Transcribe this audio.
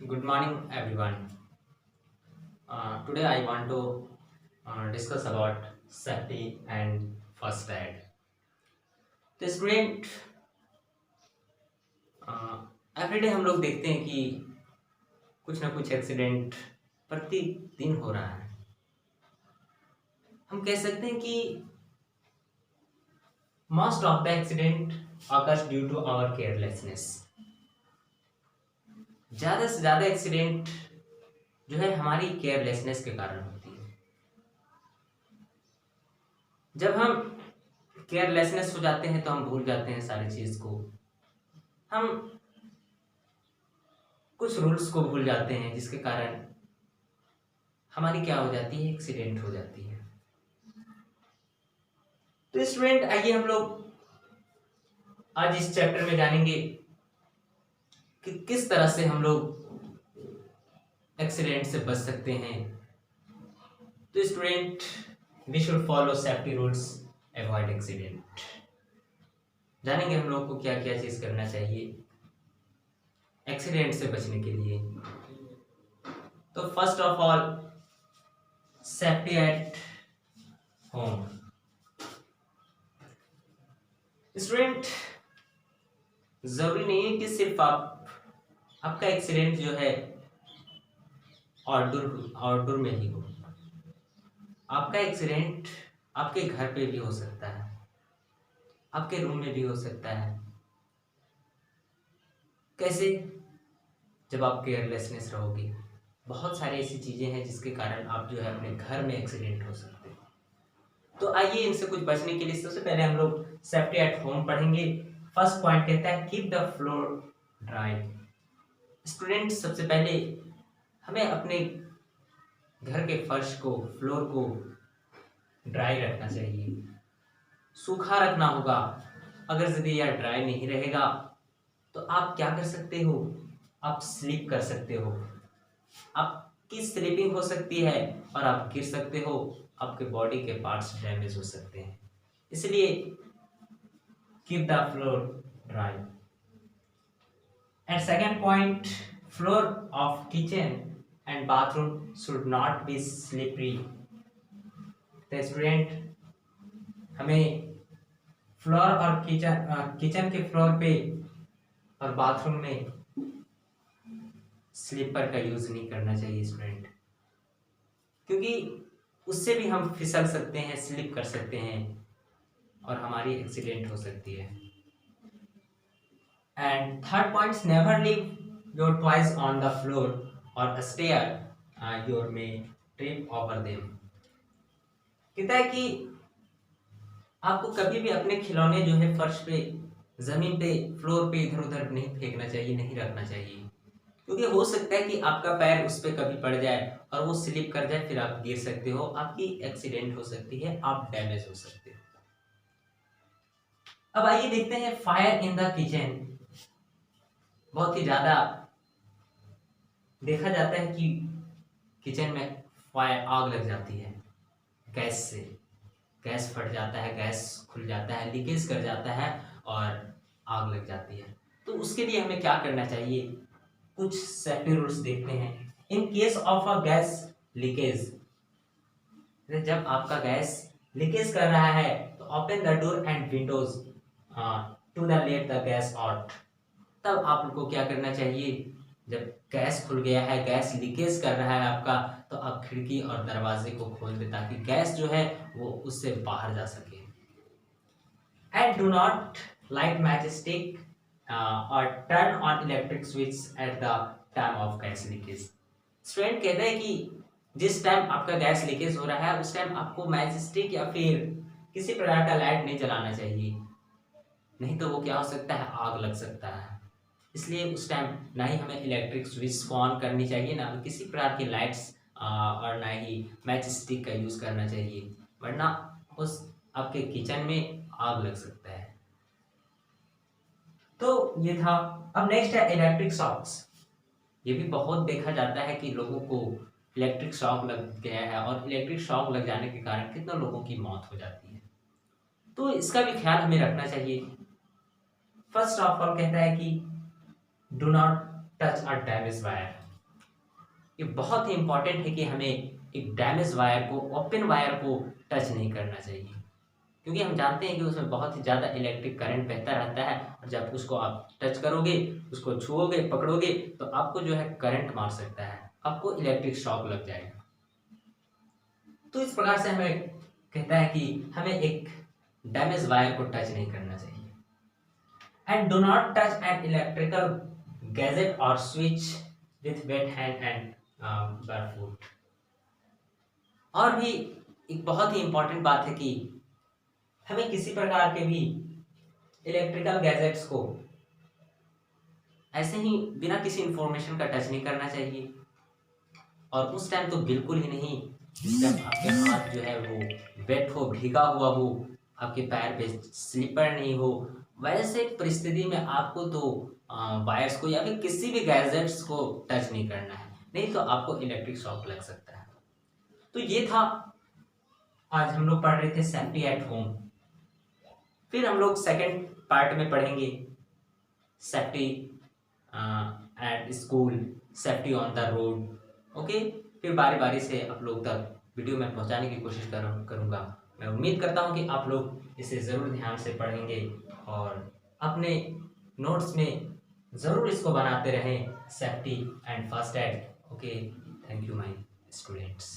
Good morning, everyone. Today I want to discuss about safety and first aid. तो student everyday हम लोग देखते हैं कि कुछ ना कुछ एक्सीडेंट प्रतिदिन हो रहा है। हम कह सकते हैं कि most of the accident occurs due to our carelessness. ज़्यादा से ज़्यादा एक्सीडेंट जो है हमारी केयरलेसनेस के कारण होती है। जब हम केयरलेसनेस हो जाते हैं तो हम भूल जाते हैं सारी चीज़ को। हम कुछ रूल्स को भूल जाते हैं जिसके कारण हमारी क्या हो जाती है, एक्सीडेंट हो जाती है। तो स्टूडेंट आइए हम लोग आज इस चैप्टर में जानेंगे कि किस तरह से हम लोग एक्सीडेंट से बच सकते हैं। तो student we should follow safety rules, avoid accident. जानेंगे हम लोग को क्या क्या चीज करना चाहिए एक्सीडेंट से बचने के लिए। तो first of all safety at home. Student जरूरी नहीं है कि सिर्फ आपका एक्सीडेंट जो है आउटडोर में ही हो। आपका एक्सीडेंट आपके घर पे भी हो सकता है, आपके रूम में भी हो सकता है। कैसे? जब आप केयरलेसनेस रहोगे। बहुत सारी ऐसी चीजें हैं जिसके कारण आप जो है अपने घर में एक्सीडेंट हो सकते हैं। तो आइए इनसे कुछ बचने के लिए सबसे पहले हम लोग सेफ्टी एट होम पढ़ेंगे। फर्स्ट पॉइंट कहता है keep the floor dry. Student सबसे पहले हमें अपने घर के फर्श को, फ्लोर को ड्राई रखना चाहिए, सूखा रखना होगा। अगर यदि यह ड्राई नहीं रहेगा तो आप क्या कर सकते हो, आप स्लिप कर सकते हो, आपकी स्लिपिंग हो सकती है और आप गिर सकते हो, आपके बॉडी के पार्ट्स डैमेज हो सकते हैं। इसलिए keep the floor dry. And second point, floor of kitchen and bathroom should not be slippery. तो स्टूडेंट हमें फ्लोर और किचन के फ्लोर पे और बाथरूम में स्लीपर का यूज नहीं करना चाहिए स्टूडेंट, क्योंकि उससे भी हम फिसल सकते हैं, स्लिप कर सकते हैं और हमारी एक्सीडेंट हो सकती है। And third point, never leave your toys on the floor और stair, your may trip over them. कहता है कि आपको कभी भी अपने खिलौने जो है फर्श पे, जमीन पे, फ्लोर पे इधर उधर नहीं फेंकना चाहिए, नहीं रखना चाहिए, क्योंकि हो सकता है कि आपका पैर उस पर कभी पड़ जाए और वो स्लिप कर जाए, फिर आप गिर सकते हो, आपकी एक्सीडेंट हो सकती है, आप डैमेज हो सकते हो। अब आइए देखते हैं फायर इन द किचन। बहुत ही ज्यादा देखा जाता है कि किचन में फायर, आग लग जाती है गैस से। गैस फट जाता है, गैस खुल जाता है, लीकेज कर जाता है और आग लग जाती है। तो उसके लिए हमें क्या करना चाहिए, कुछ सेफ्टी रूल्स देखते हैं। In case of a gas leakage, जब आपका गैस लीकेज कर रहा है तो open the door and windows to the let the gas out. तब आप लोग को क्या करना चाहिए, जब गैस खुल गया है, गैस लीकेज कर रहा है आपका, तो आप खिड़की और दरवाजे को खोल दे ताकि गैस जो है वो उससे बाहर जा सके। And do not light match stick और turn on electric switch at the time of gas leakage. Student कहते हैं कि जिस टाइम आपका गैस लीकेज हो रहा है उस टाइम आपको मैच स्टिक या फिर किसी प्रकार का लाइट नहीं जलाना चाहिए, नहीं तो वो क्या हो सकता है, आग लग सकता है। इसलिए उस टाइम ना ही हमें इलेक्ट्रिक स्विच को ऑन करनी चाहिए, ना किसी प्रकार की लाइट्स और ना ही मैच स्टिक का यूज करना चाहिए, वरना उस आपके किचन में आग लग सकता है। तो ये था। अब नेक्स्ट है इलेक्ट्रिक शॉक्स। ये भी बहुत देखा जाता है कि लोगों को इलेक्ट्रिक शॉक लग गया है और इलेक्ट्रिक शॉक लग जाने के कारण कितने लोगों की मौत हो जाती है। तो इसका भी ख्याल हमें रखना चाहिए। फर्स्ट ऑफ ऑल कहता है कि do not touch a damage wire. ये बहुत ही इंपॉर्टेंट है कि हमें एक डैमेज वायर को, ओपन वायर को टच नहीं करना चाहिए, क्योंकि हम जानते हैं कि उसमें बहुत ही ज़्यादा इलेक्ट्रिक करंट बहता रहता है और जब उसको आप टच करोगे, उसको छुओगे, पकड़ोगे तो आपको जो है करंट मार सकता है, आपको इलेक्ट्रिक शॉक लग जाएगा। तो इस प्रकार से हमें कहता है कि हमें एक डैमेज वायर को टच नहीं करना चाहिए। And do not touch an electrical gadget और switch with wet hand and barefoot। और भी एक बहुत ही इंपॉर्टेंट बात है कि हमें किसी प्रकार के भी इलेक्ट्रिकल गैजेट्स को ऐसे ही बिना किसी इंफॉर्मेशन का टच नहीं करना चाहिए, और उस टाइम तो बिल्कुल ही नहीं जब आपके हाथ जो है वो वेट हो, भीगा हुआ हो, आपके पैर पे स्लीपर नहीं हो। वैसे परिस्थिति में आपको तो वायर्स को या फिर किसी भी गैजेट्स को टच नहीं करना है, नहीं तो आपको इलेक्ट्रिक शॉक लग सकता है। तो ये था, आज हम लोग पढ़ रहे थे सेफ्टी एट होम। फिर हम लोग सेकंड पार्ट में पढ़ेंगे safety at school, safety on the road. Okay, फिर बारी बारी से आप लोग तक वीडियो में पहुंचाने की कोशिश करूंगा। मैं उम्मीद करता हूं कि आप लोग इसे ज़रूर ध्यान से पढ़ेंगे और अपने नोट्स में ज़रूर इसको बनाते रहें, safety and first aid. Okay, thank you my students.